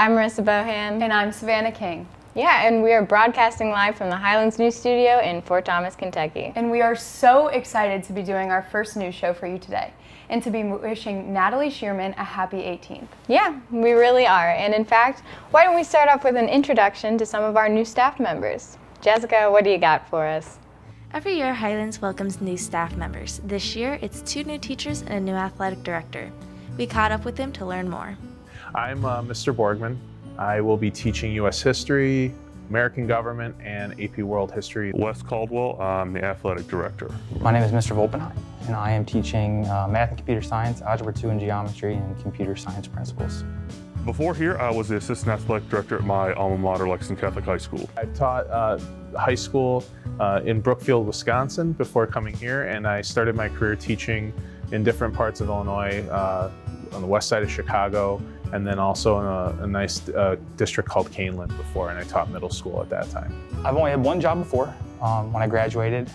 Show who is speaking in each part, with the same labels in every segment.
Speaker 1: I'm Marissa Bohan.
Speaker 2: And I'm Savannah King.
Speaker 1: Yeah, and we are broadcasting live from the Highlands News Studio in Fort Thomas, Kentucky.
Speaker 2: And we are so excited to be doing our first news show for you today and to be wishing Natalie Shearman a happy 18th.
Speaker 1: Yeah, we really are. And in fact, why don't we start off with an introduction to some of our new staff members? Jessica, what do you got for us?
Speaker 3: Every year, Highlands welcomes new staff members. This year, it's 2 new teachers and a new athletic director. We caught up with them to learn more.
Speaker 4: I'm Mr. Borgman. I will be teaching U.S. history, American government, and AP World History.
Speaker 5: Wes Caldwell, I'm the athletic director.
Speaker 6: My name is Mr. Volpenheim, and I am teaching math and computer science, algebra 2 and geometry, and computer science principles.
Speaker 5: Before here, I was the assistant athletic director at my alma mater, Lexington Catholic High School.
Speaker 4: I taught high school in Brookfield, Wisconsin before coming here, and I started my career teaching in different parts of Illinois, on the west side of Chicago, and then also in a nice district called Highlands before, and I taught middle school at that time.
Speaker 6: I've only had one job before. When I graduated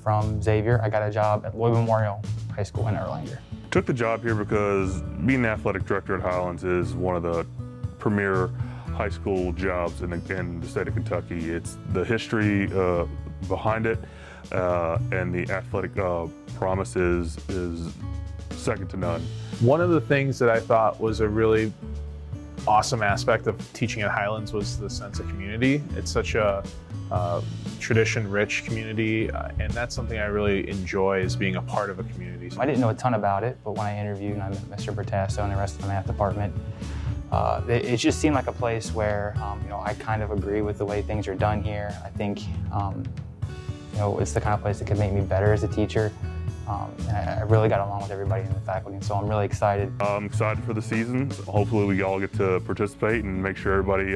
Speaker 6: from Xavier, I got a job at Lloyd Memorial High School in Erlanger.
Speaker 5: Took the job here because being the athletic director at Highlands is one of the premier high school jobs in the state of Kentucky. It's the history behind it, and the athletic promise is second to none.
Speaker 4: One of the things that I thought was a really awesome aspect of teaching at Highlands was the sense of community. It's such a tradition-rich community, and that's something I really enjoy, is being a part of a community.
Speaker 6: I didn't know a ton about it, but when I interviewed and I met Mr. Bertasso and the rest of the math department, it just seemed like a place where I kind of agree with the way things are done here. I think it's the kind of place that could make me better as a teacher. And I really got along with everybody in the faculty, and so I'm really excited.
Speaker 5: I'm excited for the season. Hopefully we all get to participate and make sure everybody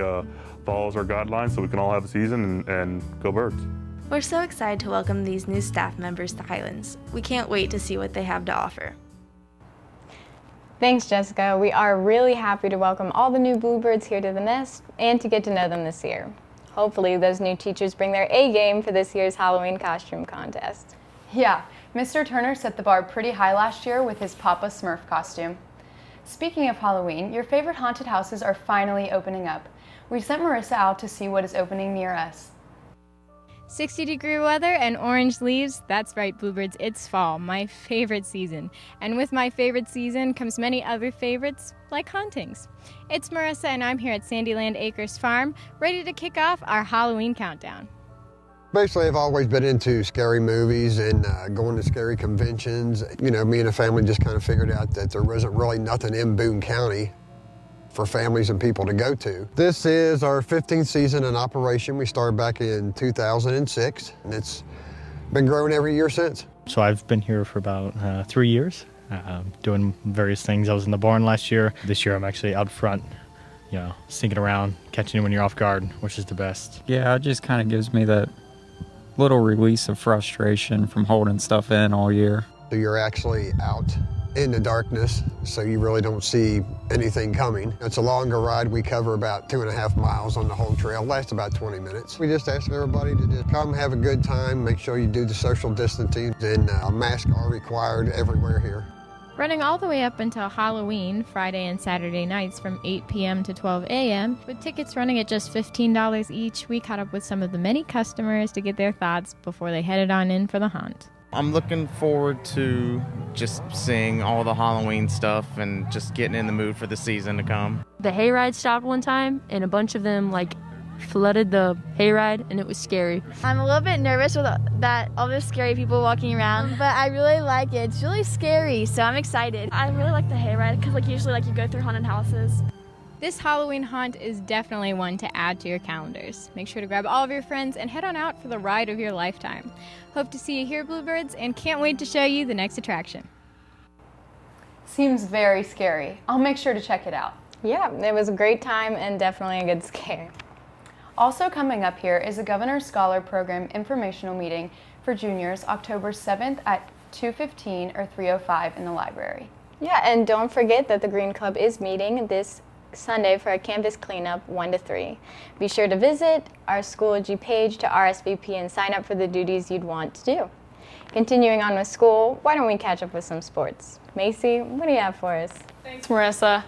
Speaker 5: follows our guidelines so we can all have a season and go Birds.
Speaker 3: We're so excited to welcome these new staff members to Highlands. We can't wait to see what they have to offer.
Speaker 1: Thanks, Jessica. We are really happy to welcome all the new Bluebirds here to the nest and to get to know them this year. Hopefully those new teachers bring their A game for this year's Halloween costume contest.
Speaker 2: Yeah, Mr. Turner set the bar pretty high last year with his Papa Smurf costume. Speaking of Halloween, your favorite haunted houses are finally opening up. We sent Marissa out to see what is opening near us.
Speaker 7: 60-degree weather and orange leaves. That's right, Bluebirds, it's fall, my favorite season. And with my favorite season comes many other favorites, like hauntings. It's Marissa, and I'm here at Sandyland Acres Farm, ready to kick off our Halloween countdown.
Speaker 8: Basically, I've always been into scary movies and going to scary conventions. Me and the family just kind of figured out that there wasn't really nothing in Boone County for families and people to go to. This is our 15th season in operation. We started back in 2006, and it's been growing every year since.
Speaker 9: So I've been here for about 3 years, doing various things. I was in the barn last year. This year I'm actually out front, sneaking around, catching you when you're off guard, which is the best.
Speaker 10: Yeah, it just kind of gives me that little release of frustration from holding stuff in all year.
Speaker 8: So you're actually out in the darkness, so you really don't see anything coming. It's a longer ride. We cover about 2.5 miles on the whole trail. Lasts about 20 minutes. We just ask everybody to just come have a good time, make sure you do the social distancing, and masks are required everywhere here.
Speaker 7: Running all the way up until Halloween, Friday and Saturday nights from 8 p.m. to 12 a.m., with tickets running at just $15 each, we caught up with some of the many customers to get their thoughts before they headed on in for the haunt.
Speaker 11: I'm looking forward to just seeing all the Halloween stuff and just getting in the mood for the season to come.
Speaker 12: The hayride stopped one time, and a bunch of them flooded the hayride, and it was scary.
Speaker 13: I'm a little bit nervous with all those scary people walking around, but I really like it. It's really scary, so I'm excited.
Speaker 14: I really like the hayride because usually you go through haunted houses.
Speaker 7: This Halloween haunt is definitely one to add to your calendars. Make sure to grab all of your friends and head on out for the ride of your lifetime. Hope to see you here, Bluebirds, and can't wait to show you the next attraction.
Speaker 2: Seems very scary. I'll make sure to check it out.
Speaker 1: Yeah, it was a great time and definitely a good scare.
Speaker 2: Also coming up here is the Governor's Scholar Program informational meeting for juniors October 7th at 2:15 or 3:05 in the library.
Speaker 1: Yeah, and don't forget that the Green Club is meeting this Sunday for a campus cleanup 1 to 3. Be sure to visit our Schoology page to RSVP and sign up for the duties you'd want to do. Continuing on with school, why don't we catch up with some sports? Macy, what do you have for us?
Speaker 15: Thanks, Marissa.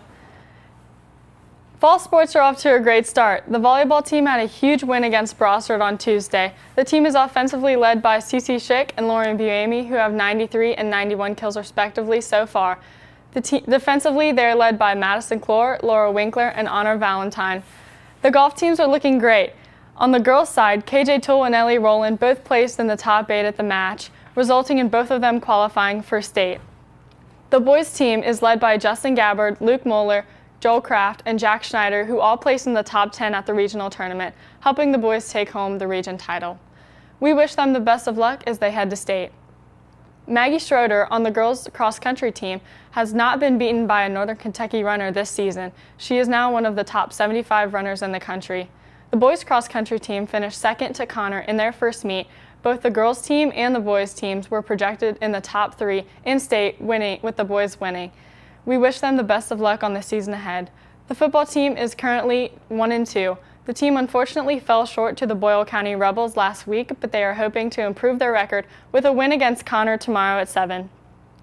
Speaker 15: Fall sports are off to a great start. The volleyball team had a huge win against Brossard on Tuesday. The team is offensively led by Cece Schick and Lauren Buemi, who have 93 and 91 kills respectively so far. Defensively, they are led by Madison Clore, Laura Winkler, and Honor Valentine. The golf teams are looking great. On the girls' side, KJ Toole and Ellie Rowland both placed in the top 8 at the match, resulting in both of them qualifying for state. The boys' team is led by Justin Gabbard, Luke Moeller, Joel Kraft, and Jack Schneider, who all placed in the top 10 at the regional tournament, helping the boys take home the region title. We wish them the best of luck as they head to state. Maggie Schroeder on the girls' cross-country team has not been beaten by a Northern Kentucky runner this season. She is now one of the top 75 runners in the country. The boys' cross-country team finished second to Connor in their first meet. Both the girls' team and the boys' teams were projected in the top 3 in state, with the boys winning. We wish them the best of luck on the season ahead. The football team is currently 1-2. The team unfortunately fell short to the Boyle County Rebels last week, but they are hoping to improve their record with a win against Connor tomorrow at 7.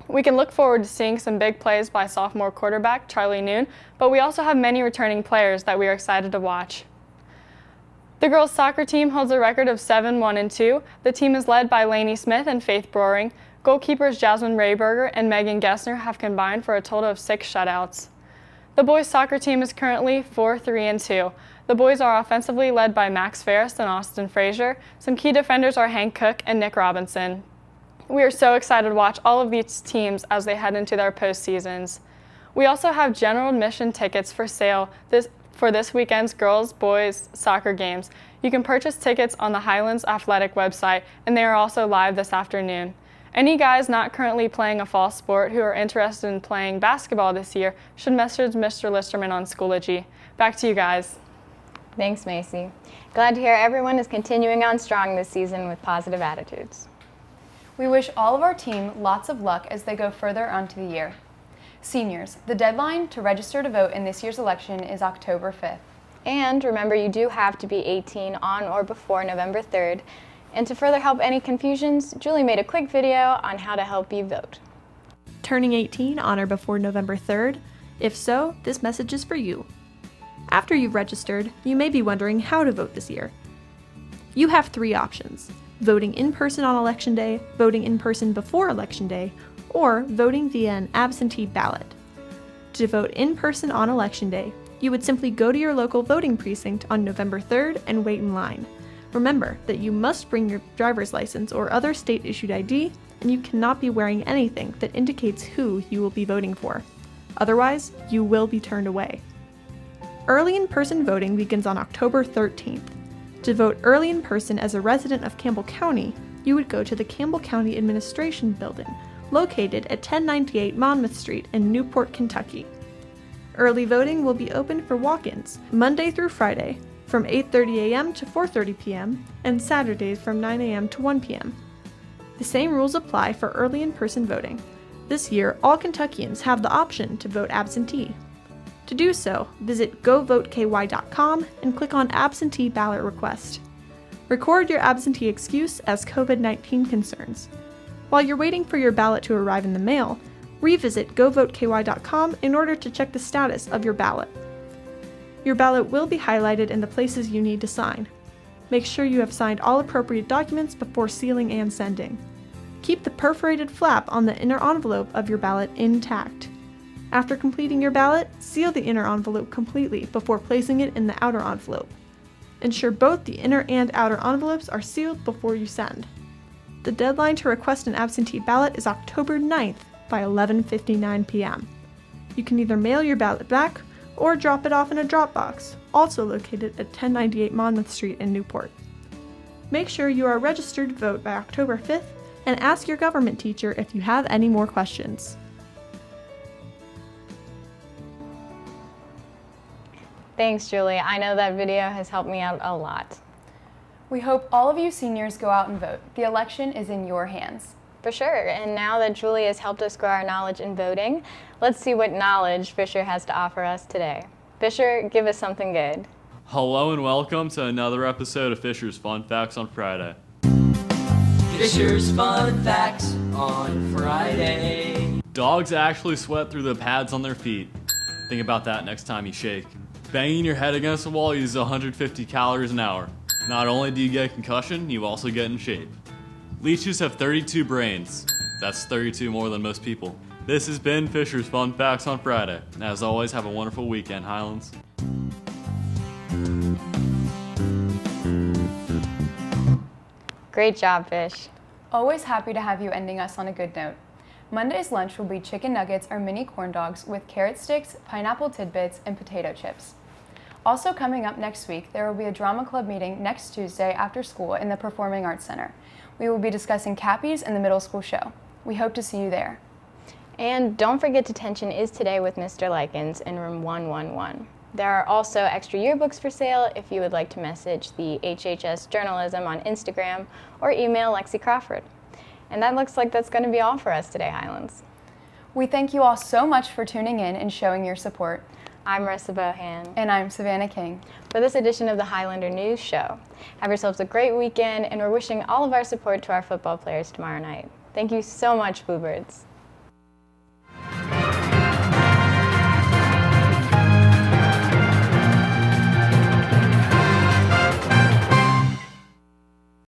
Speaker 15: We can look forward to seeing some big plays by sophomore quarterback Charlie Noon, but we also have many returning players that we are excited to watch. The girls' soccer team holds a record of 7-1-2. The team is led by Lainey Smith and Faith Broering. Goalkeepers Jasmine Rayberger and Megan Gessner have combined for a total of 6 shutouts. The boys' soccer team is currently 4-3-2. The boys are offensively led by Max Ferris and Austin Frazier. Some key defenders are Hank Cook and Nick Robinson. We are so excited to watch all of these teams as they head into their postseasons. We also have general admission tickets for sale for this weekend's girls-boys soccer games. You can purchase tickets on the Highlands Athletic website, and they are also live this afternoon. Any guys not currently playing a fall sport who are interested in playing basketball this year should message Mr. Listerman on Schoology. Back to you guys.
Speaker 1: Thanks, Macy. Glad to hear everyone is continuing on strong this season with positive attitudes.
Speaker 2: We wish all of our team lots of luck as they go further onto the year. Seniors, the deadline to register to vote in this year's election is October 5th.
Speaker 1: And remember, you do have to be 18 on or before November 3rd. And to further help any confusions, Julie made a quick video on how to help you vote.
Speaker 16: Turning 18 on or before November 3rd? If so, this message is for you. After you've registered, you may be wondering how to vote this year. You have 3 options: voting in person on Election Day, voting in person before Election Day, or voting via an absentee ballot. To vote in person on Election Day, you would simply go to your local voting precinct on November 3rd and wait in line. Remember that you must bring your driver's license or other state-issued ID, and you cannot be wearing anything that indicates who you will be voting for. Otherwise, you will be turned away. Early in-person voting begins on October 13th. To vote early in person as a resident of Campbell County, you would go to the Campbell County Administration Building, located at 1098 Monmouth Street in Newport, Kentucky. Early voting will be open for walk-ins Monday through Friday, from 8:30 a.m. to 4:30 p.m., and Saturdays from 9 a.m. to 1 p.m. The same rules apply for early in-person voting. This year, all Kentuckians have the option to vote absentee. To do so, visit govoteky.com and click on Absentee Ballot Request. Record your absentee excuse as COVID-19 concerns. While you're waiting for your ballot to arrive in the mail, revisit govoteky.com in order to check the status of your ballot. Your ballot will be highlighted in the places you need to sign. Make sure you have signed all appropriate documents before sealing and sending. Keep the perforated flap on the inner envelope of your ballot intact. After completing your ballot, seal the inner envelope completely before placing it in the outer envelope. Ensure both the inner and outer envelopes are sealed before you send. The deadline to request an absentee ballot is October 9th by 11:59 p.m. You can either mail your ballot back or drop it off in a drop box, also located at 1098 Monmouth Street in Newport. Make sure you are registered to vote by October 5th and ask your government teacher if you have any more questions.
Speaker 1: Thanks, Julie. I know that video has helped me out a lot.
Speaker 2: We hope all of you seniors go out and vote. The election is in your hands.
Speaker 1: For sure. And now that Julie has helped us grow our knowledge in voting, let's see what knowledge Fisher has to offer us today. Fisher, give us something good.
Speaker 17: Hello and welcome to another episode of Fisher's Fun Facts on Friday.
Speaker 18: Fisher's Fun Facts on Friday.
Speaker 17: Dogs actually sweat through the pads on their feet. Think about that next time you shake. Banging your head against the wall uses 150 calories an hour. Not only do you get a concussion, you also get in shape. Leeches have 32 brains. That's 32 more than most people. This has been Fisher's Fun Facts on Friday. As always, have a wonderful weekend, Highlands.
Speaker 1: Great job, Fish.
Speaker 2: Always happy to have you ending us on a good note. Monday's lunch will be chicken nuggets or mini corn dogs with carrot sticks, pineapple tidbits, and potato chips. Also coming up next week, there will be a drama club meeting next Tuesday after school in the Performing Arts Center. We will be discussing Cappies and the middle school show. We hope to see you there.
Speaker 1: And don't forget detention is today with Mr. Likens in room 111. There are also extra yearbooks for sale if you would like to message the HHS Journalism on Instagram or email Lexi Crawford. And that looks like that's going to be all for us today, Highlands.
Speaker 2: We thank you all so much for tuning in and showing your support.
Speaker 1: I'm Marissa Bohan.
Speaker 2: And I'm Savannah King.
Speaker 1: For this edition of the Highlander News Show. Have yourselves a great weekend, and we're wishing all of our support to our football players tomorrow night. Thank you so much, Bluebirds.